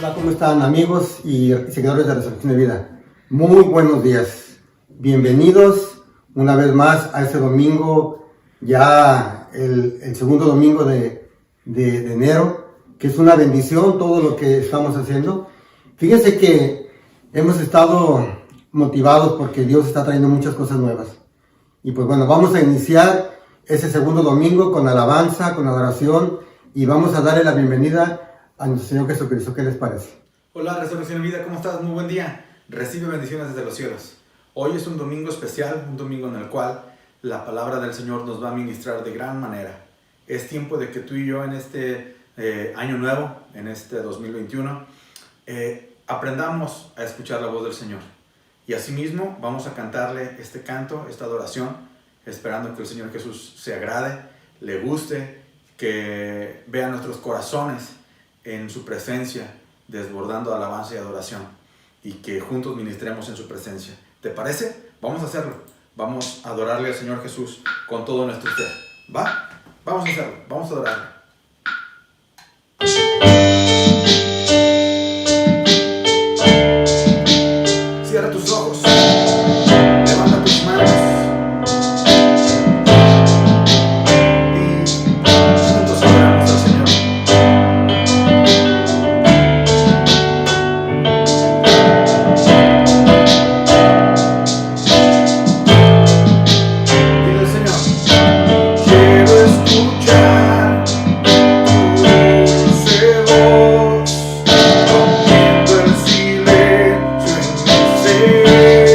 Hola, ¿cómo están amigos y seguidores de Resurrección de Vida? Muy buenos días. Bienvenidos una vez más a este domingo, ya el segundo domingo de enero, que es una bendición todo lo que estamos haciendo. Fíjense que hemos estado motivados porque Dios está trayendo muchas cosas nuevas. Y pues bueno, vamos a iniciar ese segundo domingo con alabanza, con adoración, y vamos a darle la bienvenida a nuestro Señor Jesucristo. ¿Qué les parece? Hola, Resurrección de Vida, ¿cómo estás? Muy buen día. Recibe bendiciones desde los cielos. Hoy es un domingo especial, un domingo en el cual la palabra del Señor nos va a ministrar de gran manera. Es tiempo de que tú y yo en este año nuevo, en este 2021, aprendamos a escuchar la voz del Señor. Y asimismo vamos a cantarle este canto, esta adoración, esperando que el Señor Jesús se agrade, le guste, que vea nuestros corazones en su presencia, desbordando alabanza y adoración, y que juntos ministremos en su presencia. ¿Te parece? Vamos a hacerlo. Vamos a adorarle al Señor Jesús con todo nuestro ser. ¿Va? Vamos a hacerlo. Vamos a adorarle. Cierra tus ojos. Levanta tus manos. Yeah.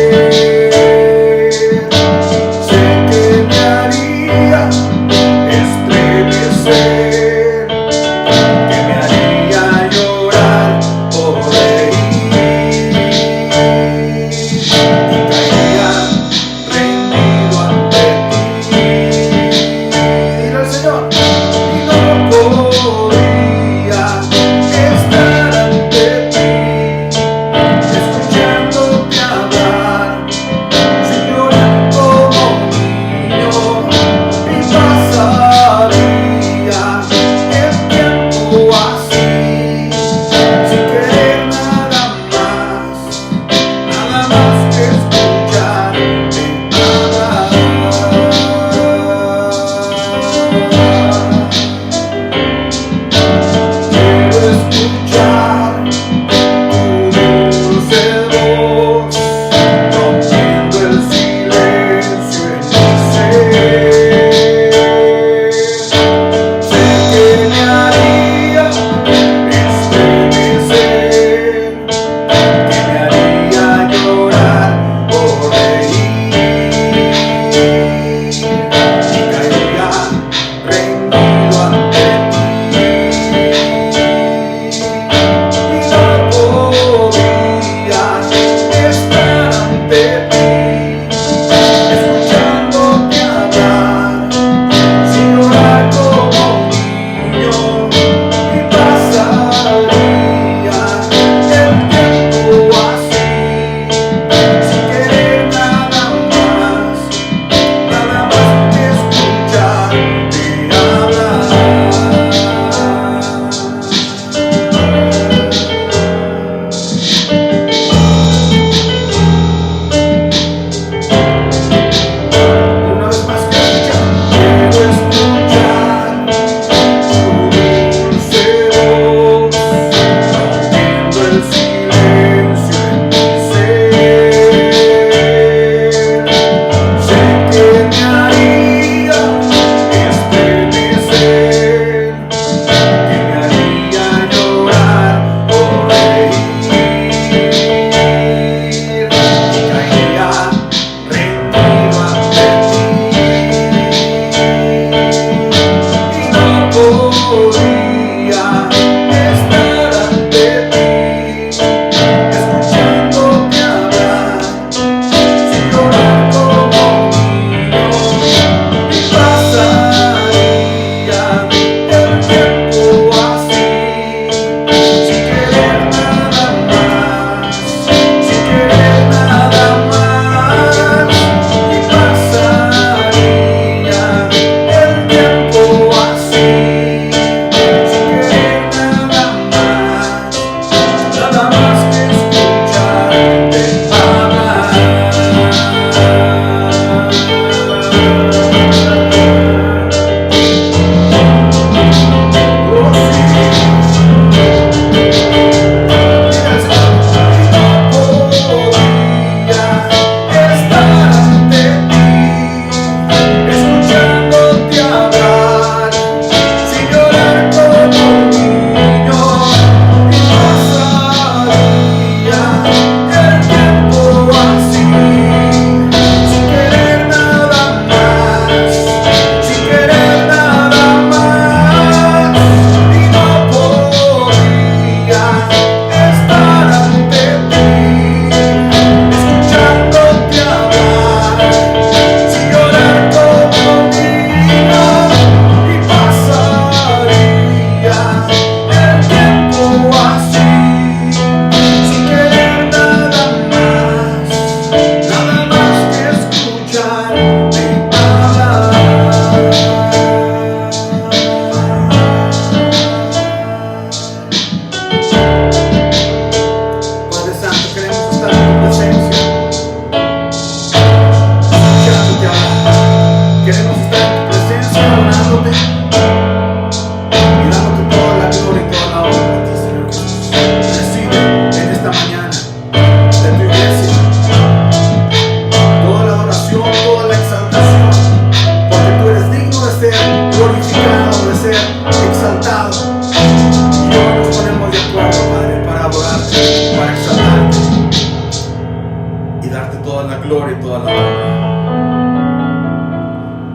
darte toda la gloria y toda la honra.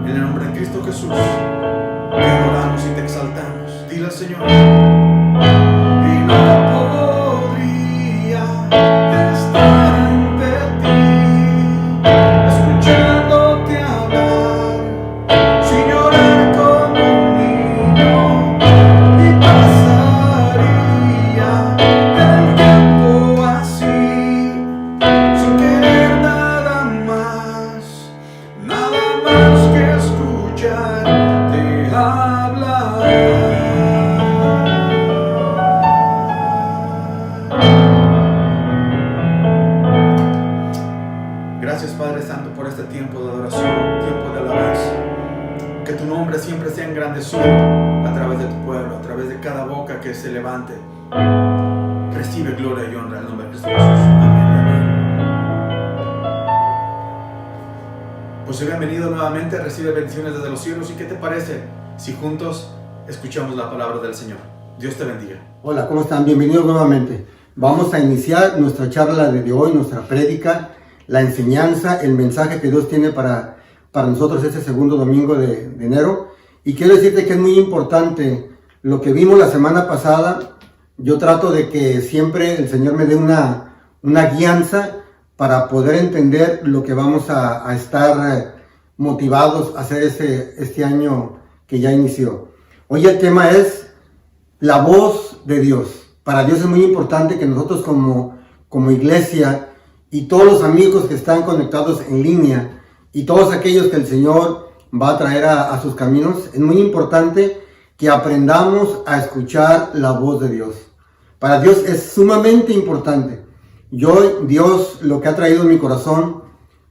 En el nombre de Cristo Jesús, te adoramos y te exaltamos. Dile al Señor. Y no podría estar ante ti, escuchándote hablar, sin llorar como un niño, y pasaría el tiempo así, sin querer nada más que escucharte hablar. Gracias, Padre Santo, por este tiempo de adoración, tiempo de alabanza. Que tu nombre siempre sea engrandecido a través de tu pueblo, a través de cada boca que se levante. Recibe gloria y honra en el nombre de Cristo Jesús. Amén y amén. Pues bienvenido nuevamente, recibe bendiciones desde los cielos. ¿Y qué te parece si juntos escuchamos la palabra del Señor? Dios te bendiga. Hola, ¿cómo están? Bienvenidos nuevamente. Vamos a iniciar nuestra charla de hoy, nuestra prédica, la enseñanza, el mensaje que Dios tiene para nosotros este segundo domingo de enero. Y quiero decirte que es muy importante lo que vimos la semana pasada. Yo trato de que siempre el Señor me dé una guianza para poder entender lo que vamos a estar motivados a hacer este año que ya inició. Hoy el tema es la voz de Dios. Para Dios es muy importante que nosotros como iglesia y todos los amigos que están conectados en línea y todos aquellos que el Señor va a traer a sus caminos, es muy importante que aprendamos a escuchar la voz de Dios. Para Dios es sumamente importante. Dios lo que ha traído en mi corazón,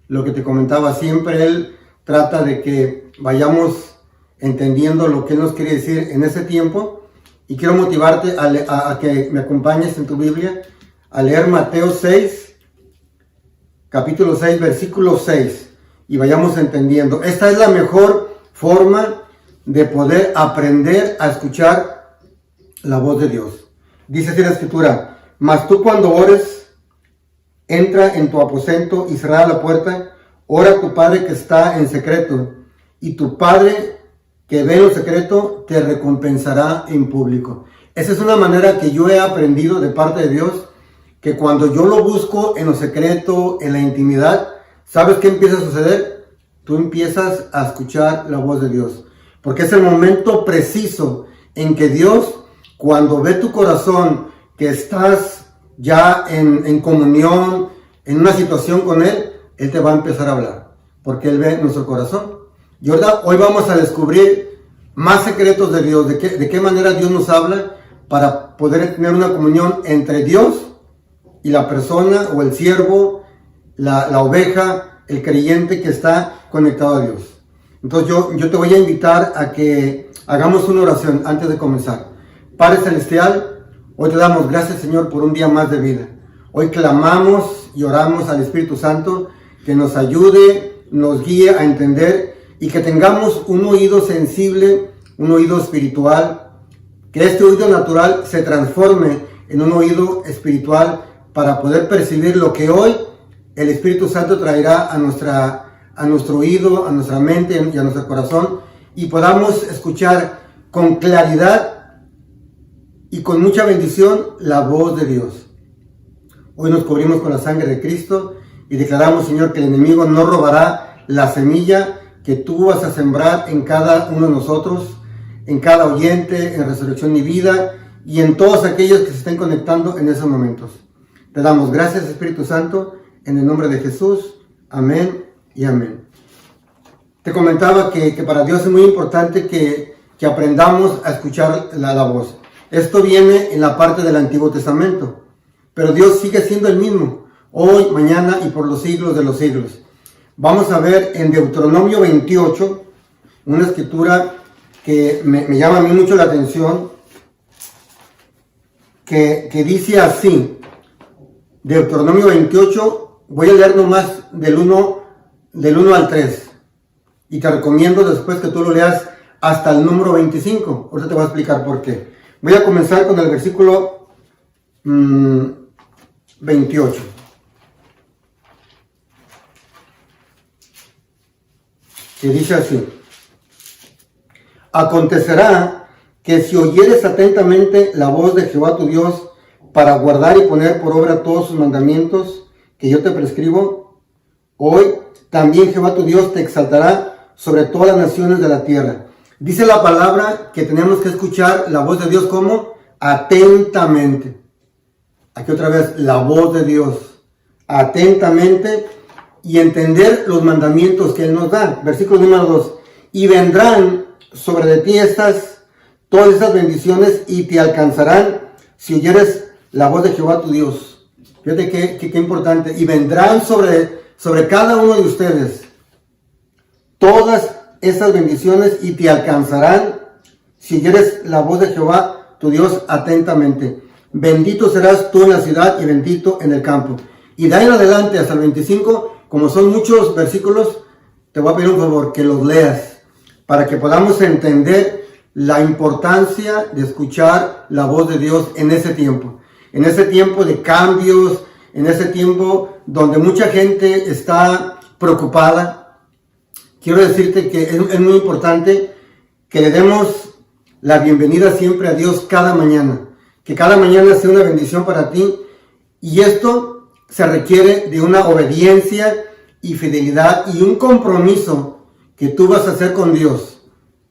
lo que te comentaba siempre, Él trata de que vayamos entendiendo lo que Él nos quiere decir en ese tiempo. Y quiero motivarte a que me acompañes en tu Biblia a leer Mateo 6, capítulo 6, versículo 6, y vayamos entendiendo. Esta es la mejor forma de poder aprender a escuchar la voz de Dios. Dice así la Escritura: mas tú cuando ores, entra en tu aposento y cerrada la puerta, ora a tu Padre que está en secreto, y tu Padre que ve en lo secreto te recompensará en público. Esa es una manera que yo he aprendido de parte de Dios, que cuando yo lo busco en lo secreto, en la intimidad, ¿sabes qué empieza a suceder? Tú empiezas a escuchar la voz de Dios, porque es el momento preciso en que Dios, cuando ve tu corazón, que estás ya en comunión, en una situación con Él, Él te va a empezar a hablar, porque Él ve nuestro corazón. Y ahora, hoy vamos a descubrir más secretos de Dios, de qué manera Dios nos habla, para poder tener una comunión entre Dios y la persona o el siervo, la oveja, el creyente que está conectado a Dios. Entonces yo te voy a invitar a que hagamos una oración antes de comenzar. Padre Celestial, hoy te damos gracias, Señor, por un día más de vida. Hoy clamamos y oramos al Espíritu Santo que nos ayude, nos guíe a entender y que tengamos un oído sensible, un oído espiritual, que este oído natural se transforme en un oído espiritual para poder percibir lo que hoy el Espíritu Santo traerá a nuestro oído, a nuestra mente y a nuestro corazón, y podamos escuchar con claridad y con mucha bendición la voz de Dios. Hoy nos cubrimos con la sangre de Cristo y declaramos, Señor, que el enemigo no robará la semilla que tú vas a sembrar en cada uno de nosotros, en cada oyente, en Resurrección y Vida, y en todos aquellos que se estén conectando en esos momentos. Te damos gracias, Espíritu Santo, en el nombre de Jesús. Amén y amén. Te comentaba que para Dios es muy importante que aprendamos a escuchar la voz. Esto viene en la parte del Antiguo Testamento, pero Dios sigue siendo el mismo, hoy, mañana y por los siglos de los siglos. Vamos a ver en Deuteronomio 28, una escritura que me llama a mí mucho la atención, que dice así. Deuteronomio 28, voy a leer nomás del 1 al 3. Y te recomiendo después que tú lo leas hasta el número 25. Ahorita te voy a explicar por qué. Voy a comenzar con el versículo 28. que dice así: acontecerá que si oyeres atentamente la voz de Jehová tu Dios para guardar y poner por obra todos sus mandamientos que yo te prescribo, hoy también Jehová tu Dios te exaltará sobre todas las naciones de la tierra. Dice la palabra que tenemos que escuchar la voz de Dios como atentamente. Aquí otra vez, la voz de Dios, atentamente, y entender los mandamientos que Él nos da. Versículo número 2. Y vendrán sobre de ti todas estas bendiciones y te alcanzarán si oyeres la voz de Jehová tu Dios. Fíjate qué importante. Y vendrán sobre cada uno de ustedes todas esas bendiciones y te alcanzarán si oyeres la voz de Jehová tu Dios atentamente. Bendito serás tú en la ciudad y bendito en el campo. Y de ahí en adelante hasta el 25, como son muchos versículos, te voy a pedir un favor, que los leas, para que podamos entender la importancia de escuchar la voz de Dios en ese tiempo de cambios, en ese tiempo donde mucha gente está preocupada. Quiero decirte que es muy importante que le demos la bienvenida siempre a Dios cada mañana, que cada mañana sea una bendición para ti, y esto se requiere de una obediencia y fidelidad y un compromiso que tú vas a hacer con Dios.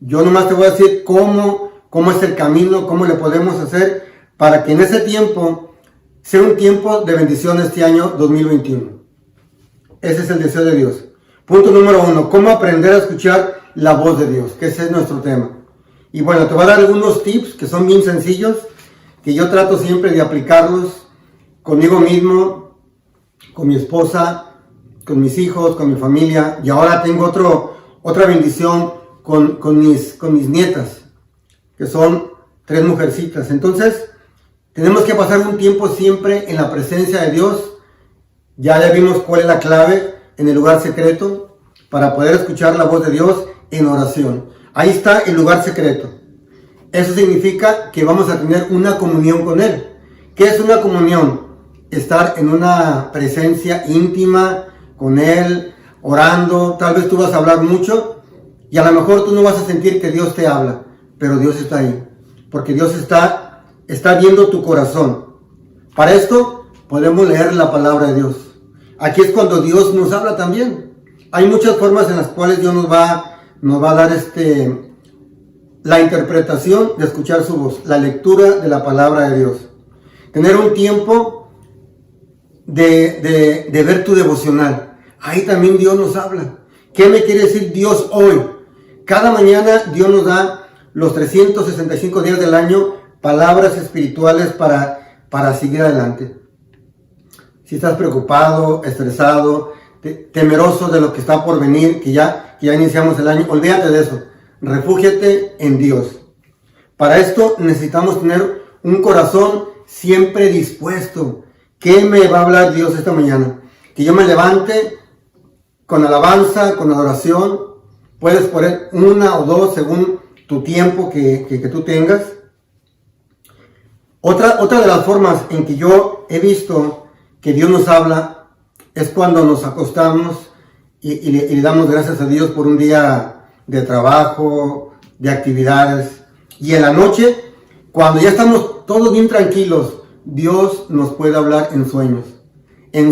Yo nomás te voy a decir cómo es el camino, cómo le podemos hacer para que en ese tiempo sea un tiempo de bendición este año 2021. Ese es el deseo de Dios. Punto número 1, cómo aprender a escuchar la voz de Dios, que ese es nuestro tema. Y bueno, te voy a dar algunos tips que son bien sencillos, que yo trato siempre de aplicarlos conmigo mismo, con mi esposa, con mis hijos, con mi familia, y ahora tengo otra bendición con mis nietas, que son 3 mujercitas. Entonces, tenemos que pasar un tiempo siempre en la presencia de Dios. Ya vimos cuál es la clave en el lugar secreto para poder escuchar la voz de Dios en oración. Ahí está el lugar secreto. Eso significa que vamos a tener una comunión con Él. ¿Qué es una comunión? Estar en una presencia íntima con Él, orando. Tal vez tú vas a hablar mucho y a lo mejor tú no vas a sentir que Dios te habla, pero Dios está ahí, porque Dios está viendo tu corazón. Para esto podemos leer la palabra de Dios. Aquí es cuando Dios nos habla también. Hay muchas formas en las cuales Dios nos va a dar la interpretación de escuchar su voz, la lectura de la palabra de Dios. Tener un tiempo de ver tu devocional. Ahí también Dios nos habla. ¿Qué me quiere decir Dios hoy? Cada mañana Dios nos da los 365 días del año palabras espirituales para seguir adelante. Si estás preocupado, estresado, temeroso de lo que está por venir, que ya iniciamos el año, olvídate de eso. Refúgiate en Dios. Para esto necesitamos tener un corazón siempre dispuesto. ¿Qué me va a hablar Dios esta mañana? Que yo me levante con alabanza, con adoración. Puedes poner 1 o 2 según tu tiempo que tú tengas. Otra de las formas en que yo he visto que Dios nos habla es cuando nos acostamos y le damos gracias a Dios por un día de trabajo, de actividades. Y en la noche, cuando ya estamos todos bien tranquilos, Dios nos puede hablar en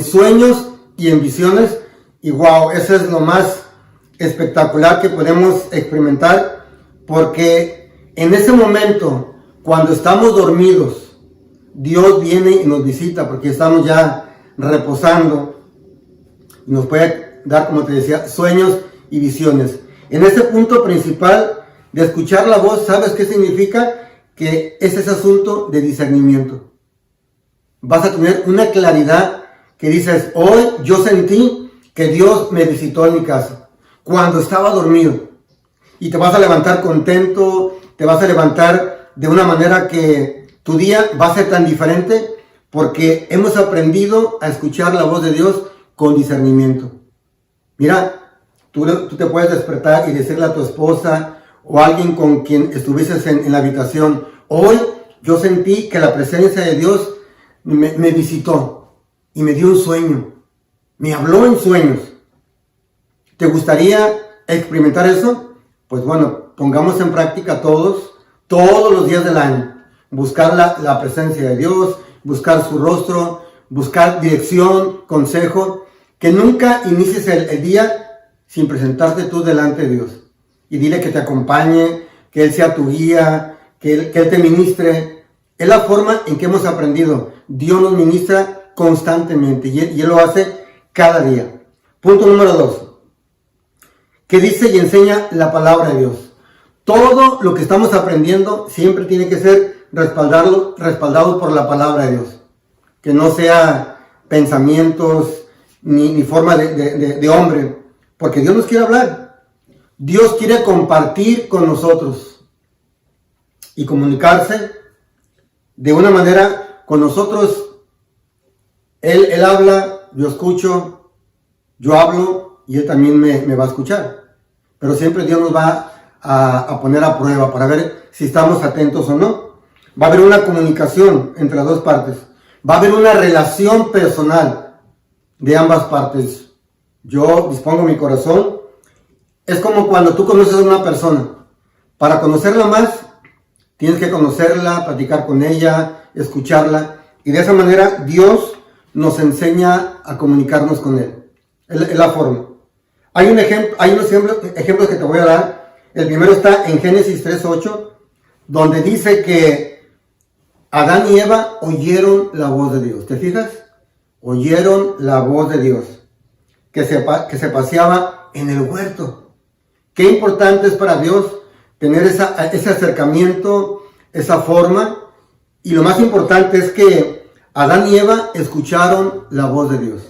sueños y en visiones. Y wow, eso es lo más espectacular que podemos experimentar, porque en ese momento, cuando estamos dormidos, Dios viene y nos visita, porque estamos ya reposando, y nos puede dar, como te decía, sueños y visiones. En ese punto principal de escuchar la voz, ¿sabes qué significa? Que es ese asunto de discernimiento. Vas a tener una claridad que dices, hoy yo sentí que Dios me visitó en mi casa, cuando estaba dormido. Y te vas a levantar contento, te vas a levantar de una manera que tu día va a ser tan diferente, porque hemos aprendido a escuchar la voz de Dios con discernimiento. Mira, tú te puedes despertar y decirle a tu esposa o a alguien con quien estuvieses en la habitación, hoy yo sentí que la presencia de Dios me visitó y me dio un sueño, me habló en sueños. ¿Te gustaría experimentar eso, pues bueno, pongamos en práctica todos los días del año. Buscar la presencia de Dios, buscar su rostro, buscar dirección, consejo. Que nunca inicies el día sin presentarte tú delante de Dios. Y dile que te acompañe, que Él sea tu guía, que Él te ministre. Es la forma en que hemos aprendido. Dios nos ministra constantemente y Él lo hace cada día. Punto número 2. Que dice y enseña la palabra de Dios. Todo lo que estamos aprendiendo siempre tiene que ser respaldado por la palabra de Dios. Que no sea pensamientos ni forma de hombre. Porque Dios nos quiere hablar. Dios quiere compartir con nosotros y comunicarse de una manera con nosotros. Él habla, yo escucho, yo hablo y Él también me va a escuchar. Pero siempre Dios nos va a poner a prueba para ver si estamos atentos o no. Va a haber una comunicación entre las dos partes. Va a haber una relación personal de ambas partes. Yo dispongo mi corazón. Es como cuando tú conoces a una persona. Para conocerla más, tienes que conocerla, platicar con ella, escucharla. Y de esa manera Dios nos enseña a comunicarnos con Él. Es la forma. Hay unos ejemplos que te voy a dar. El primero está en Génesis 3:8, donde dice que Adán y Eva oyeron la voz de Dios. ¿Te fijas? Oyeron la voz de Dios, que se paseaba en el huerto. Qué importante es para Dios tener ese acercamiento, esa forma. Y lo más importante es que Adán y Eva escucharon la voz de Dios.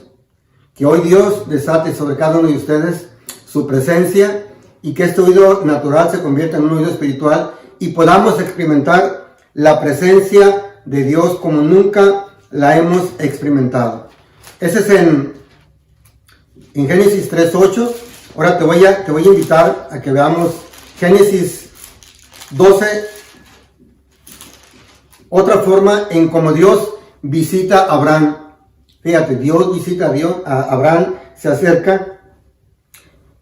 Que hoy Dios desate sobre cada uno de ustedes su presencia y que este oído natural se convierta en un oído espiritual y podamos experimentar la presencia de Dios como nunca la hemos experimentado. Ese es en Génesis 3:8. Ahora te voy a invitar a que veamos Génesis 12. Otra forma en cómo Dios visita a Abraham. Fíjate, Dios visita a Abraham, se acerca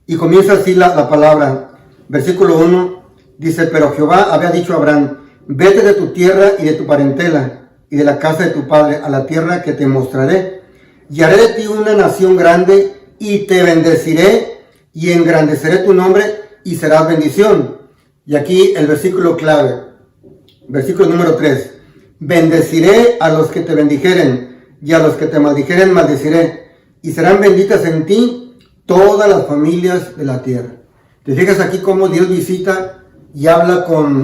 y comienza así la palabra. Versículo 1 dice: pero Jehová había dicho a Abraham: vete de tu tierra y de tu parentela y de la casa de tu padre a la tierra que te mostraré, y haré de ti una nación grande y te bendeciré y engrandeceré tu nombre y serás bendición. Y aquí el versículo clave, versículo número 3: bendeciré a los que te bendijeren y a los que te maldijeren maldeciré, y serán benditas en ti todas las familias de la tierra. Te fijas aquí cómo Dios visita y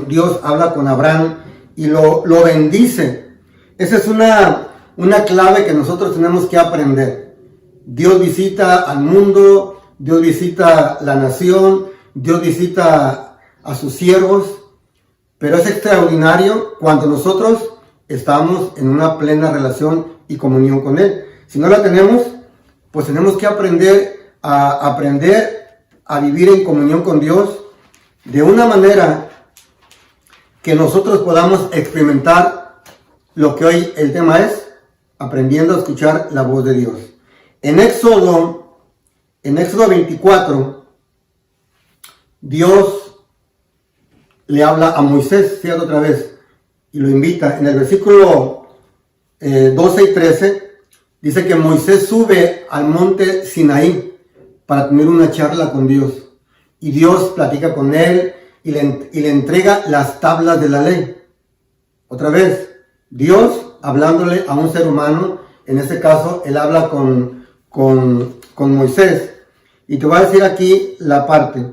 Dios habla con Abraham y lo bendice. Esa es una clave que nosotros tenemos que aprender. Dios visita al mundo, Dios visita la nación, Dios visita a sus siervos, pero es extraordinario cuando nosotros estamos en una plena relación y comunión con Él. Si no la tenemos, pues tenemos que aprender a vivir en comunión con Dios de una manera que nosotros podamos experimentar lo que hoy el tema es, aprendiendo a escuchar la voz de Dios. En Éxodo 24, Dios le habla a Moisés, fíjate otra vez, y lo invita. En el versículo 12 y 13, dice que Moisés sube al monte Sinaí para tener una charla con Dios. Y Dios platica con él y le entrega las tablas de la ley. Otra vez, Dios hablándole a un ser humano, en este caso, Él habla con Moisés. Y te voy a decir aquí la parte.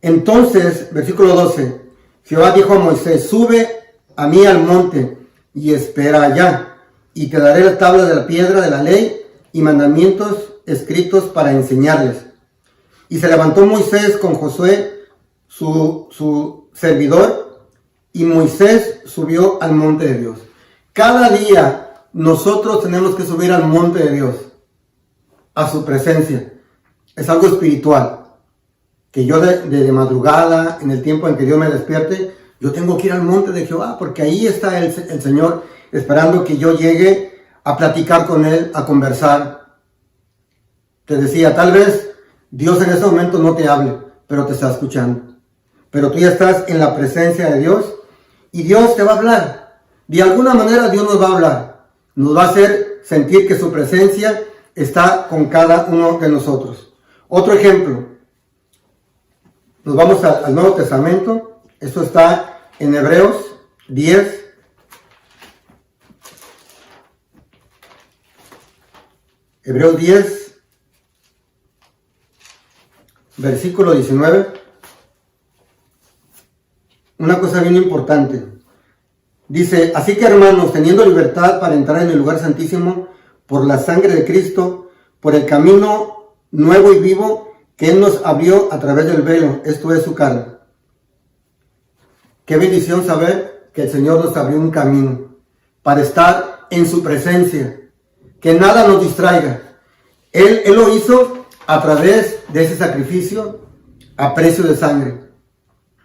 Entonces, versículo 12, Jehová dijo a Moisés: sube a mí al monte y espera allá, y te daré las tablas de la piedra de la ley y mandamientos escritos para enseñarles. Y se levantó Moisés con Josué, su servidor, y Moisés subió al monte de Dios. Cada día nosotros tenemos que subir al monte de Dios, a su presencia. Es algo espiritual, que yo de madrugada, en el tiempo en que Dios me despierte, yo tengo que ir al monte de Jehová, porque ahí está el Señor esperando que yo llegue a platicar con Él, a conversar. Te decía, tal vez Dios en ese momento no te hable, pero te está escuchando. Pero tú ya estás en la presencia de Dios y Dios te va a hablar. De alguna manera Dios nos va a hablar. Nos va a hacer sentir que su presencia está con cada uno de nosotros. Otro ejemplo. Nos vamos al Nuevo Testamento. Esto está en Hebreos 10. Hebreos 10, versículo 19. Una cosa bien importante. Dice, así que hermanos, teniendo libertad para entrar en el lugar santísimo por la sangre de Cristo, por el camino nuevo y vivo que Él nos abrió a través del velo, esto es su carne. Qué bendición saber que el Señor nos abrió un camino para estar en su presencia. Que nada nos distraiga. Él lo hizo a través de ese sacrificio a precio de sangre.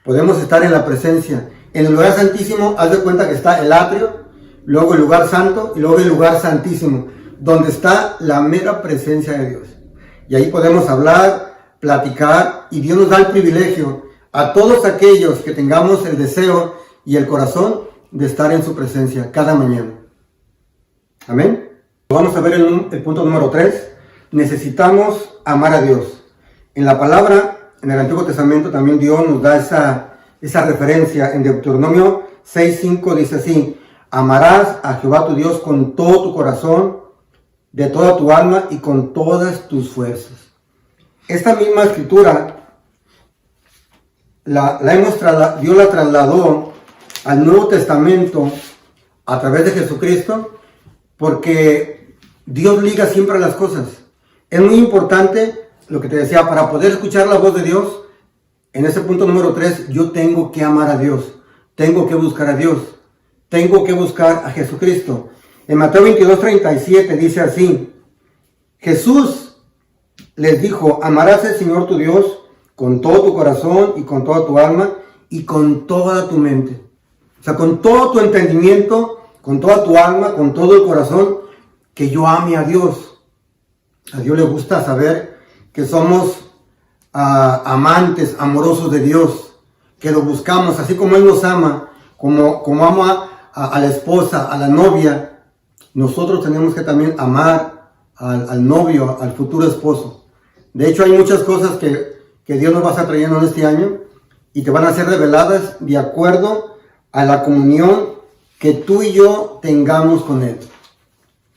Podemos estar en la presencia. En el lugar santísimo, haz de cuenta que está el atrio, luego el lugar santo y luego el lugar santísimo, donde está la mera presencia de Dios. Y ahí podemos hablar, platicar, y Dios nos da el privilegio a todos aquellos que tengamos el deseo y el corazón de estar en su presencia cada mañana. Amén. Vamos a ver el punto número 3. Necesitamos amar a Dios. En la palabra, en el Antiguo Testamento también Dios nos da esa referencia. En Deuteronomio 6:5 dice así: amarás a Jehová tu Dios con todo tu corazón, de toda tu alma y con todas tus fuerzas. Esta misma escritura Dios la trasladó al Nuevo Testamento a través de Jesucristo, porque Dios liga siempre las cosas. Es muy importante lo que te decía, para poder escuchar la voz de Dios. En ese punto número 3, yo tengo que amar a Dios, tengo que buscar a Dios, tengo que buscar a Jesucristo. En Mateo 22:37 dice así: Jesús les dijo, amarás al Señor tu Dios con todo tu corazón y con toda tu alma y con toda tu mente. O sea, con todo tu entendimiento, con toda tu alma, con todo el corazón, que yo ame a Dios. A Dios le gusta saber que somos amantes, amorosos de Dios, que lo buscamos, así como Él nos ama, como ama a la esposa, a la novia. Nosotros tenemos que también amar al novio, al futuro esposo. De hecho, hay muchas cosas que Dios nos va a estar trayendo en este año y que van a ser reveladas de acuerdo a la comunión que tú y yo tengamos con Él.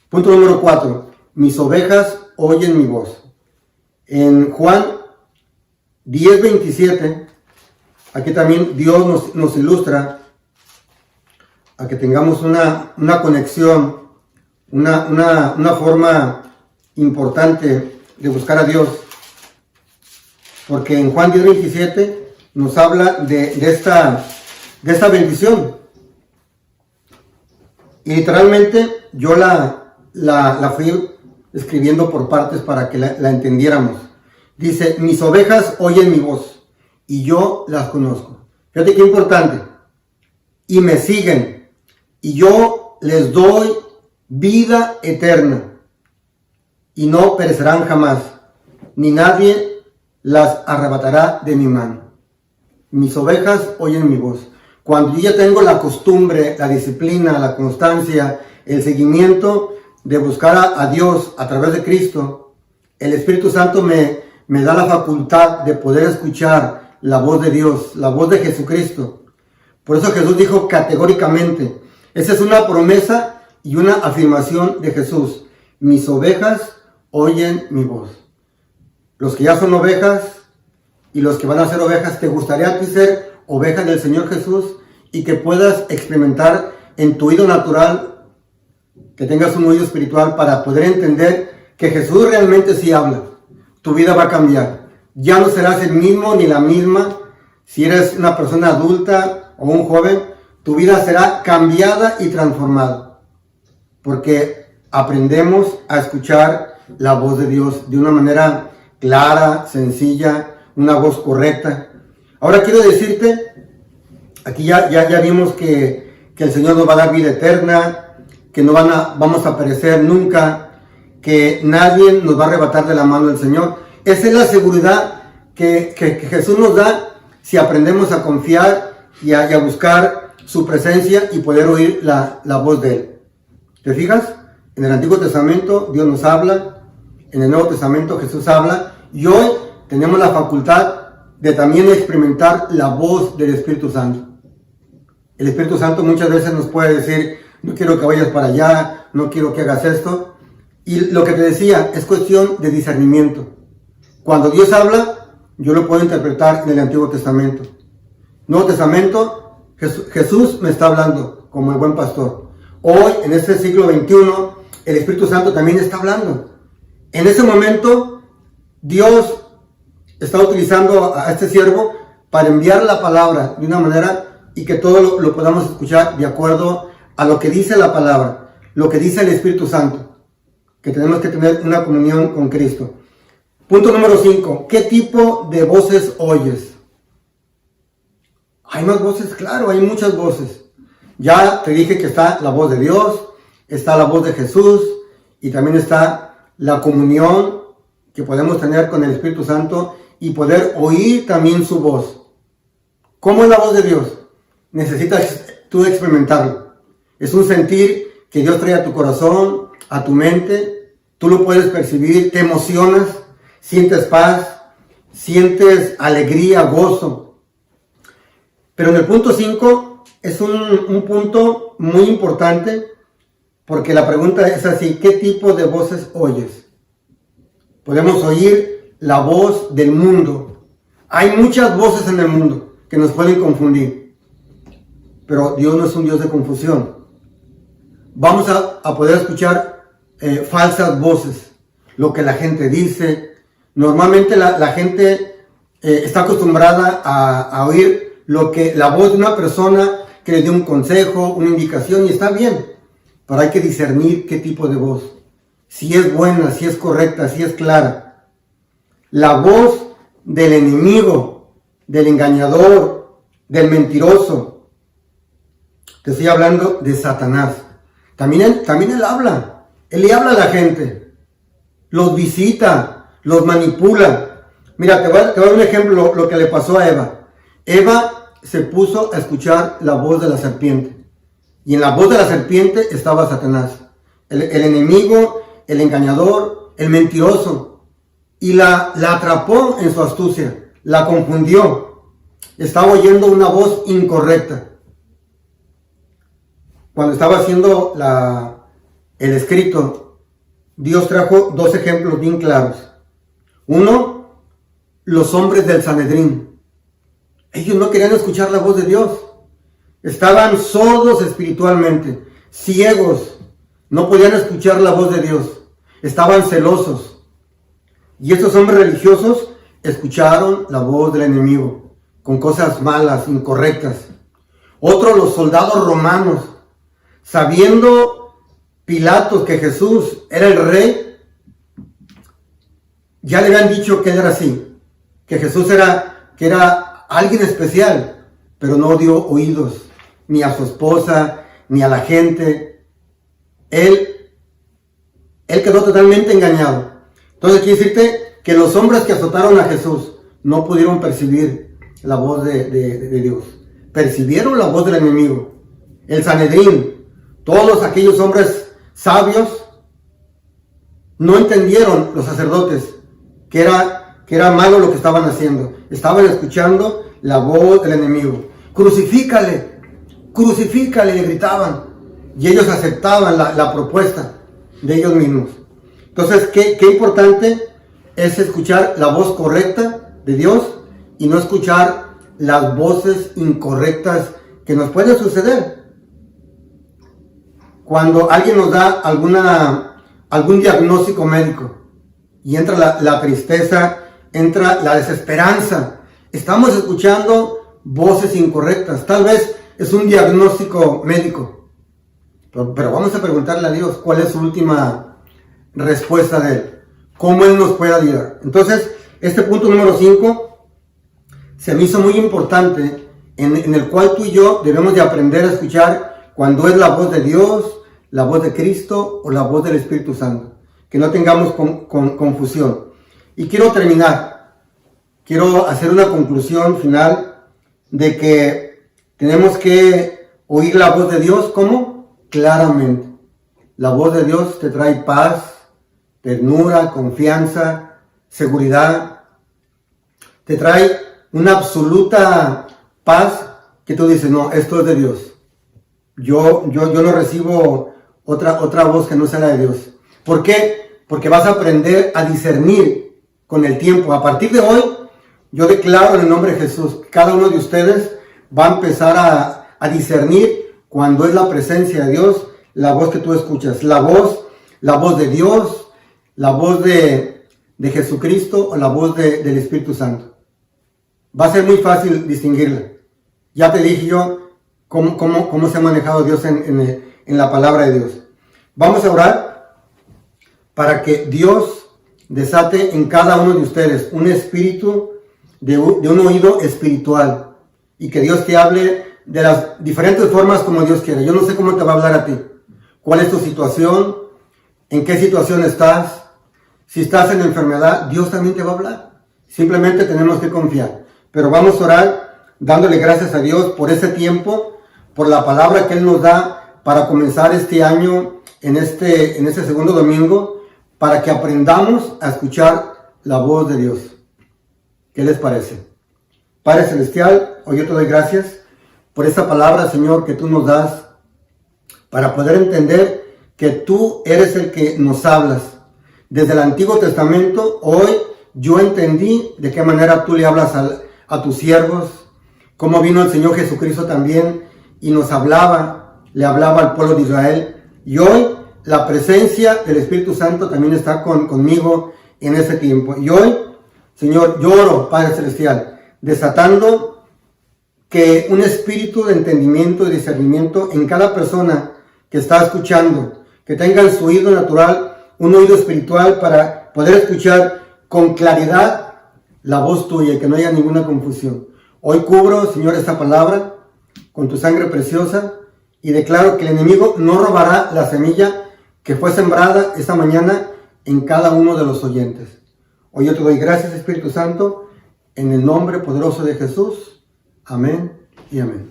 Punto número 4. Mis ovejas oyen mi voz. En Juan 10:27, aquí también Dios nos ilustra a que tengamos una conexión, una forma importante de buscar a Dios. Porque en Juan 10:27 nos habla de esta bendición. Y literalmente yo la fui escribiendo por partes para que la entendiéramos. Dice, mis ovejas oyen mi voz y yo las conozco. Fíjate qué importante. Y me siguen y yo les doy vida eterna y no perecerán jamás, ni nadie las arrebatará de mi mano. Mis ovejas oyen mi voz. Cuando yo ya tengo la costumbre, la disciplina, la constancia, el seguimiento de buscar a Dios a través de Cristo, el Espíritu Santo me da la facultad de poder escuchar la voz de Dios, la voz de Jesucristo. Por eso Jesús dijo categóricamente, esa es una promesa y una afirmación de Jesús: mis ovejas oyen mi voz. Los que ya son ovejas y los que van a ser ovejas, ¿te gustaría a ti ser oveja del Señor Jesús y que puedas experimentar en tu oído natural, que tengas un oído espiritual para poder entender que Jesús realmente sí habla? Tu vida va a cambiar. Ya no serás el mismo ni la misma. Si eres una persona adulta o un joven, tu vida será cambiada y transformada. Porque aprendemos a escuchar la voz de Dios de una manera clara, sencilla, una voz correcta. Ahora quiero decirte, aquí ya vimos que el Señor nos va a dar vida eterna, que no vamos a perecer nunca, que nadie nos va a arrebatar de la mano del Señor. Esa es la seguridad que Jesús nos da si aprendemos a confiar y a buscar su presencia y poder oír la voz de Él. ¿Te fijas? En el Antiguo Testamento Dios nos habla, en el Nuevo Testamento Jesús habla, y hoy tenemos la facultad de también experimentar la voz del Espíritu Santo. El Espíritu Santo muchas veces nos puede decir, no quiero que vayas para allá, no quiero que hagas esto. Y lo que te decía, es cuestión de discernimiento. Cuando Dios habla, yo lo puedo interpretar en el Antiguo Testamento. Nuevo Testamento, Jesús me está hablando como el buen pastor. Hoy, en este siglo XXI, el Espíritu Santo también está hablando. En ese momento, Dios está utilizando a este siervo para enviar la palabra de una manera y que todo lo podamos escuchar de acuerdo a lo que dice la palabra, lo que dice el Espíritu Santo, que tenemos que tener una comunión con Cristo. Punto número 5. ¿Qué tipo de voces oyes? Hay más voces, claro, hay muchas voces. Ya te dije que está la voz de Dios, está la voz de Jesús y también está la comunión que podemos tener con el Espíritu Santo y poder oír también su voz. ¿Cómo es la voz de Dios? Necesitas tú experimentarlo. Es un sentir que Dios trae a tu corazón, a tu mente. Tú lo puedes percibir, te emocionas, sientes paz, sientes alegría, gozo. Pero en el punto 5 es un punto muy importante porque la pregunta es así, ¿qué tipo de voces oyes? Podemos oír la voz del mundo. Hay muchas voces en el mundo que nos pueden confundir. Pero Dios no es un Dios de confusión. Vamos a poder escuchar falsas voces, lo que la gente dice. Normalmente la gente está acostumbrada a oír la voz de una persona que le dé un consejo, una indicación, y está bien. Pero hay que discernir qué tipo de voz. Si es buena, si es correcta, si es clara. La voz del enemigo, del engañador, del mentiroso. Te estoy hablando de Satanás. También él habla. Él le habla a la gente. Los visita, los manipula. Mira, te voy a dar un ejemplo, lo que le pasó a Eva. Eva se puso a escuchar la voz de la serpiente. Y en la voz de la serpiente estaba Satanás. El enemigo, el engañador, el mentiroso. Y la atrapó en su astucia. La confundió. Estaba oyendo una voz incorrecta. Cuando estaba haciendo el escrito, Dios trajo 2 ejemplos bien claros. Uno, los hombres del Sanedrín. Ellos no querían escuchar la voz de Dios. Estaban sordos espiritualmente, ciegos. No podían escuchar la voz de Dios. Estaban celosos. Y estos hombres religiosos escucharon la voz del enemigo con cosas malas, incorrectas. Otros, los soldados romanos, sabiendo Pilatos que Jesús era el rey, ya le habían dicho que él era así, que Jesús era alguien especial, pero no dio oídos ni a su esposa, ni a la gente. Él quedó totalmente engañado. Entonces quiere decirte que los hombres que azotaron a Jesús no pudieron percibir la voz de Dios. Percibieron la voz del enemigo. El Sanedrín, todos aquellos hombres sabios, no entendieron, los sacerdotes, que era malo lo que estaban haciendo. Estaban escuchando la voz del enemigo. Crucifícale, crucifícale, le gritaban. Y ellos aceptaban la propuesta de ellos mismos. Entonces, qué importante es escuchar la voz correcta de Dios y no escuchar las voces incorrectas que nos pueden suceder. Cuando alguien nos da algún diagnóstico médico y entra la tristeza, entra la desesperanza, estamos escuchando voces incorrectas. Tal vez es un diagnóstico médico, pero vamos a preguntarle a Dios cuál es su última respuesta de Él, cómo Él nos puede ayudar. Entonces, este punto número 5 se me hizo muy importante, en el cual tú y yo debemos de aprender a escuchar cuando es la voz de Dios, la voz de Cristo o la voz del Espíritu Santo. Que no tengamos confusión. Y quiero terminar quiero hacer una conclusión final de que tenemos que oír la voz de Dios, ¿cómo? Claramente. La voz de Dios te trae paz, ternura, confianza, seguridad. Te trae una absoluta paz que tú dices, no, esto es de Dios. Yo no recibo otra voz que no sea la de Dios. ¿Por qué? Porque vas a aprender a discernir con el tiempo. A partir de hoy, yo declaro en el nombre de Jesús, cada uno de ustedes va a empezar a discernir cuando es la presencia de Dios, la voz que tú escuchas, la voz de Dios, la voz de Jesucristo o la voz del Espíritu Santo. Va a ser muy fácil distinguirla. Ya te dije yo cómo se ha manejado Dios en la palabra de Dios. Vamos a orar para que Dios desate en cada uno de ustedes un espíritu de un oído espiritual y que Dios te hable de las diferentes formas como Dios quiere. Yo no sé cómo te va a hablar a ti. ¿Cuál es tu situación? ¿En qué situación estás? Si estás en enfermedad, Dios también te va a hablar. Simplemente tenemos que confiar. Pero vamos a orar dándole gracias a Dios por ese tiempo, por la palabra que Él nos da para comenzar este año en este segundo domingo, para que aprendamos a escuchar la voz de Dios. ¿Qué les parece? Padre Celestial, hoy yo te doy gracias por esta palabra, Señor, que tú nos das para poder entender que tú eres el que nos hablas. Desde el Antiguo Testamento, hoy yo entendí de qué manera tú le hablas a tus siervos, cómo vino el Señor Jesucristo también y nos hablaba, le hablaba al pueblo de Israel. Y hoy la presencia del Espíritu Santo también está conmigo en ese tiempo. Y hoy, Señor, yo oro, Padre Celestial, desatando que un espíritu de entendimiento y discernimiento en cada persona que está escuchando, que tenga en su oído natural un oído espiritual para poder escuchar con claridad la voz tuya y que no haya ninguna confusión. Hoy cubro, Señor, esta palabra con tu sangre preciosa y declaro que el enemigo no robará la semilla que fue sembrada esta mañana en cada uno de los oyentes. Hoy yo te doy gracias, Espíritu Santo, en el nombre poderoso de Jesús. Amén y amén.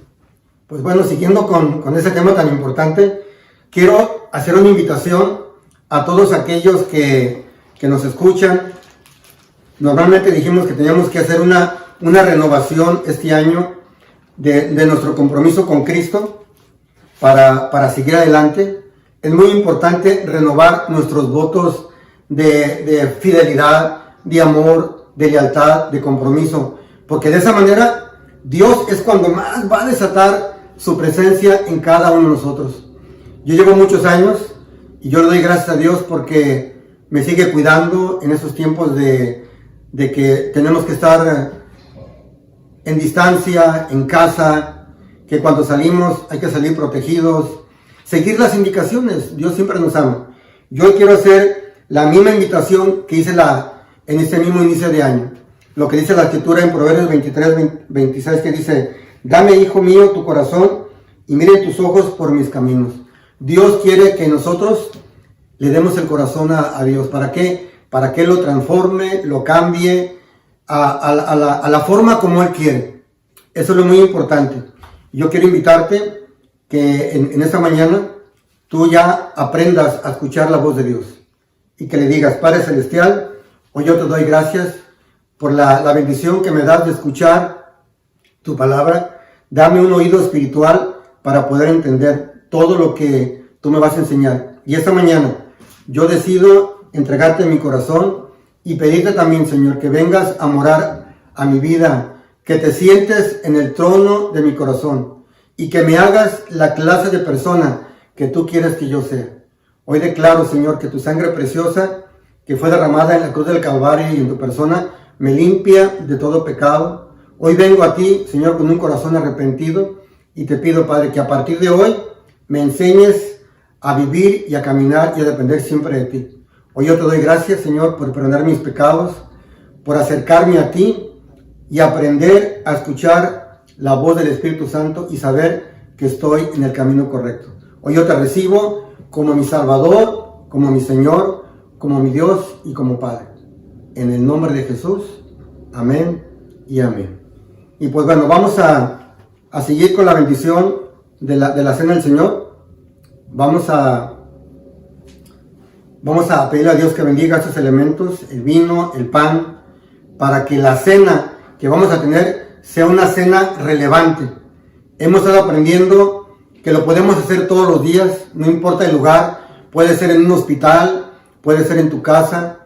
Pues bueno, siguiendo con ese tema tan importante, quiero hacer una invitación a todos aquellos que nos escuchan. Normalmente dijimos que teníamos que hacer una renovación este año de nuestro compromiso con Cristo para seguir adelante. Es muy importante renovar nuestros votos de fidelidad, de amor, de lealtad, de compromiso, porque de esa manera Dios es cuando más va a desatar su presencia en cada uno de nosotros. Yo llevo muchos años y yo le doy gracias a Dios porque me sigue cuidando en esos tiempos de que tenemos que estar en distancia, en casa, que cuando salimos hay que salir protegidos, seguir las indicaciones. Dios siempre nos ama. Yo quiero hacer la misma invitación que hice en este mismo inicio de año. Lo que dice la escritura en Proverbios 23-26, que dice: dame, hijo mío, tu corazón y miren tus ojos por mis caminos. Dios quiere que nosotros le demos el corazón a Dios. ¿Para qué? Para que Él lo transforme, lo cambie a la forma como Él quiere. Eso es lo muy importante. Yo quiero invitarte que en esta mañana tú ya aprendas a escuchar la voz de Dios y que le digas: Padre Celestial, hoy yo te doy gracias por la bendición que me das de escuchar tu palabra. Dame un oído espiritual para poder entender todo lo que tú me vas a enseñar. Y esta mañana yo decido entregarte mi corazón y pedirte también, Señor, que vengas a morar a mi vida, que te sientes en el trono de mi corazón y que me hagas la clase de persona que tú quieres que yo sea. Hoy declaro, Señor, que tu sangre preciosa, que fue derramada en la cruz del Calvario y en tu persona, me limpia de todo pecado. Hoy vengo a ti, Señor, con un corazón arrepentido y te pido, Padre, que a partir de hoy me enseñes a vivir y a caminar y a depender siempre de ti. Hoy yo te doy gracias, Señor, por perdonar mis pecados, por acercarme a ti y aprender a escuchar la voz del Espíritu Santo y saber que estoy en el camino correcto. Hoy yo te recibo como mi Salvador, como mi Señor, como mi Dios y como Padre. En el nombre de Jesús. Amén y amén. Y pues bueno, vamos a seguir con la bendición de la cena del Señor. Vamos a pedirle a Dios que bendiga estos elementos, el vino, el pan, para que la cena que vamos a tener sea una cena relevante. Hemos estado aprendiendo que lo podemos hacer todos los días, no importa el lugar. Puede ser en un hospital, puede ser en tu casa,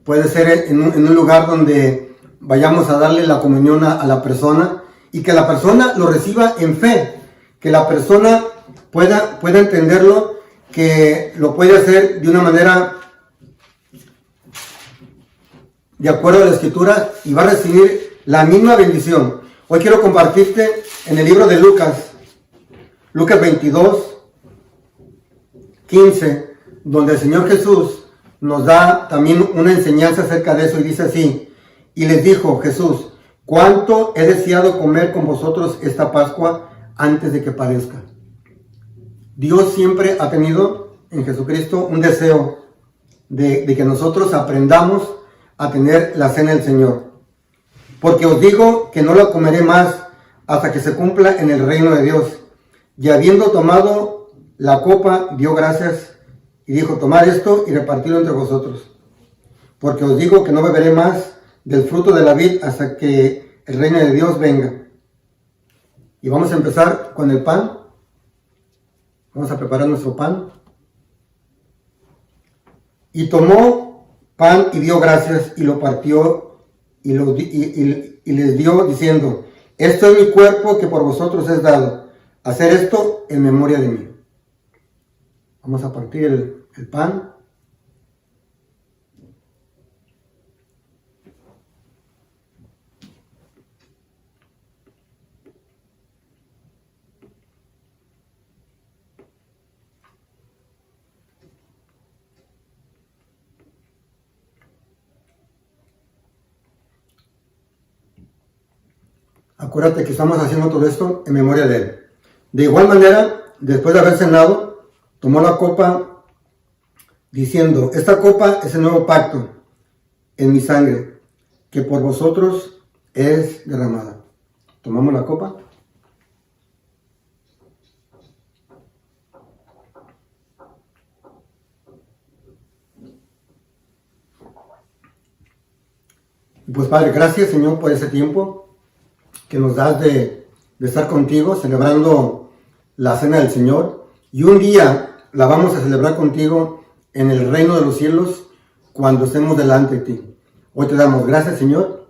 puede ser en un lugar donde vayamos a darle la comunión a la persona, y que la persona lo reciba en fe, que la persona pueda entenderlo, que lo puede hacer de una manera de acuerdo a la Escritura, y va a recibir la misma bendición. Hoy quiero compartirte en el libro de Lucas 22, 15, donde el Señor Jesús nos da también una enseñanza acerca de eso, y dice así: y les dijo Jesús, cuánto he deseado comer con vosotros esta Pascua antes de que padezca. Dios siempre ha tenido en Jesucristo un deseo de que nosotros aprendamos a tener la cena del Señor. Porque os digo que no la comeré más hasta que se cumpla en el reino de Dios. Y habiendo tomado la copa, dio gracias y dijo: tomad esto y repartidlo entre vosotros. Porque os digo que no beberé más del fruto de la vid hasta que el reino de Dios venga. Y vamos a empezar con el pan. Vamos a preparar nuestro pan. Y tomó pan y dio gracias y lo partió y les dio diciendo: esto es mi cuerpo que por vosotros es dado. Hacer esto en memoria de mí. Vamos a partir el pan. Acuérdate que estamos haciendo todo esto en memoria de Él. De igual manera, después de haber cenado, tomó la copa diciendo: esta copa es el nuevo pacto en mi sangre, que por vosotros es derramada. Tomamos la copa. Pues Padre, gracias Señor por ese tiempo que nos das de estar contigo celebrando la cena del Señor, y un día la vamos a celebrar contigo en el reino de los cielos cuando estemos delante de ti. Hoy te damos gracias, Señor,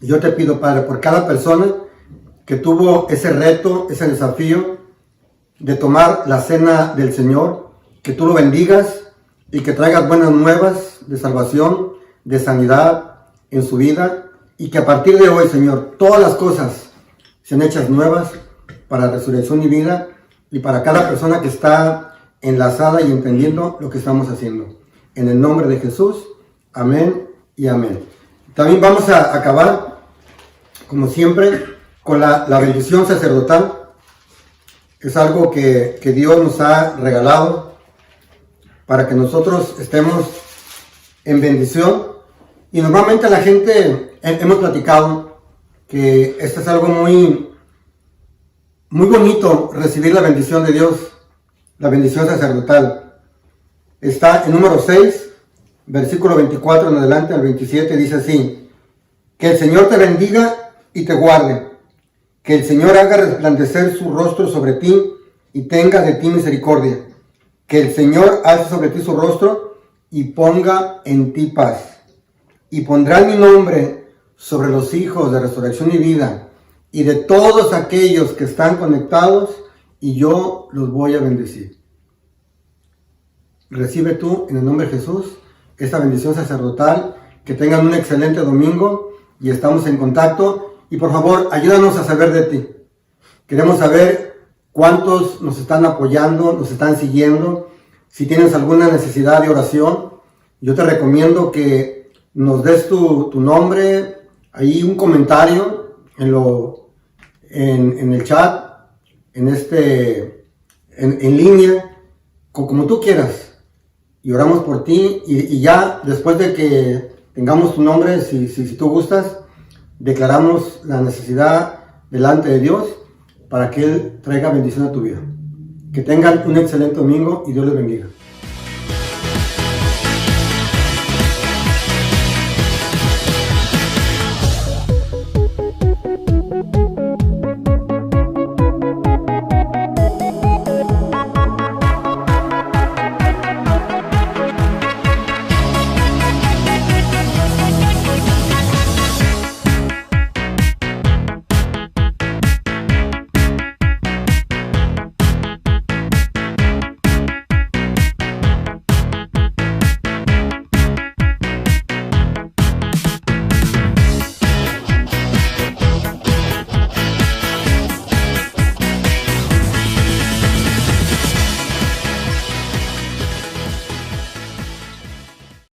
y yo te pido, Padre, por cada persona que tuvo ese reto, ese desafío de tomar la cena del Señor, que tú lo bendigas y que traigas buenas nuevas de salvación, de sanidad en su vida, y que a partir de hoy, Señor, todas las cosas sean hechas nuevas para resurrección y vida, y para cada persona que está enlazada y entendiendo lo que estamos haciendo. En el nombre de Jesús, amén y amén. También vamos a acabar, como siempre, con la bendición sacerdotal. Es algo que Dios nos ha regalado para que nosotros estemos en bendición. Y normalmente la gente, hemos platicado que esto es algo muy bonito, recibir la bendición de Dios, la bendición sacerdotal. Está en número 6, versículo 24 en adelante al 27, dice así: que el Señor te bendiga y te guarde, que el Señor haga resplandecer su rostro sobre ti y tenga de ti misericordia, que el Señor alce sobre ti su rostro y ponga en ti paz. Y pondrá mi nombre sobre los hijos de resurrección y vida, y de todos aquellos que están conectados, y yo los voy a bendecir. Recibe tú, en el nombre de Jesús, esta bendición sacerdotal. Que tengan un excelente domingo, y estamos en contacto. Y por favor, ayúdanos a saber de ti. Queremos saber cuántos nos están apoyando, nos están siguiendo. Si tienes alguna necesidad de oración, yo te recomiendo que nos des tu nombre, ahí un comentario en el chat, en línea, como tú quieras, y oramos por ti, y ya después de que tengamos tu nombre, si tú gustas, declaramos la necesidad delante de Dios para que Él traiga bendición a tu vida. Que tengan un excelente domingo y Dios les bendiga.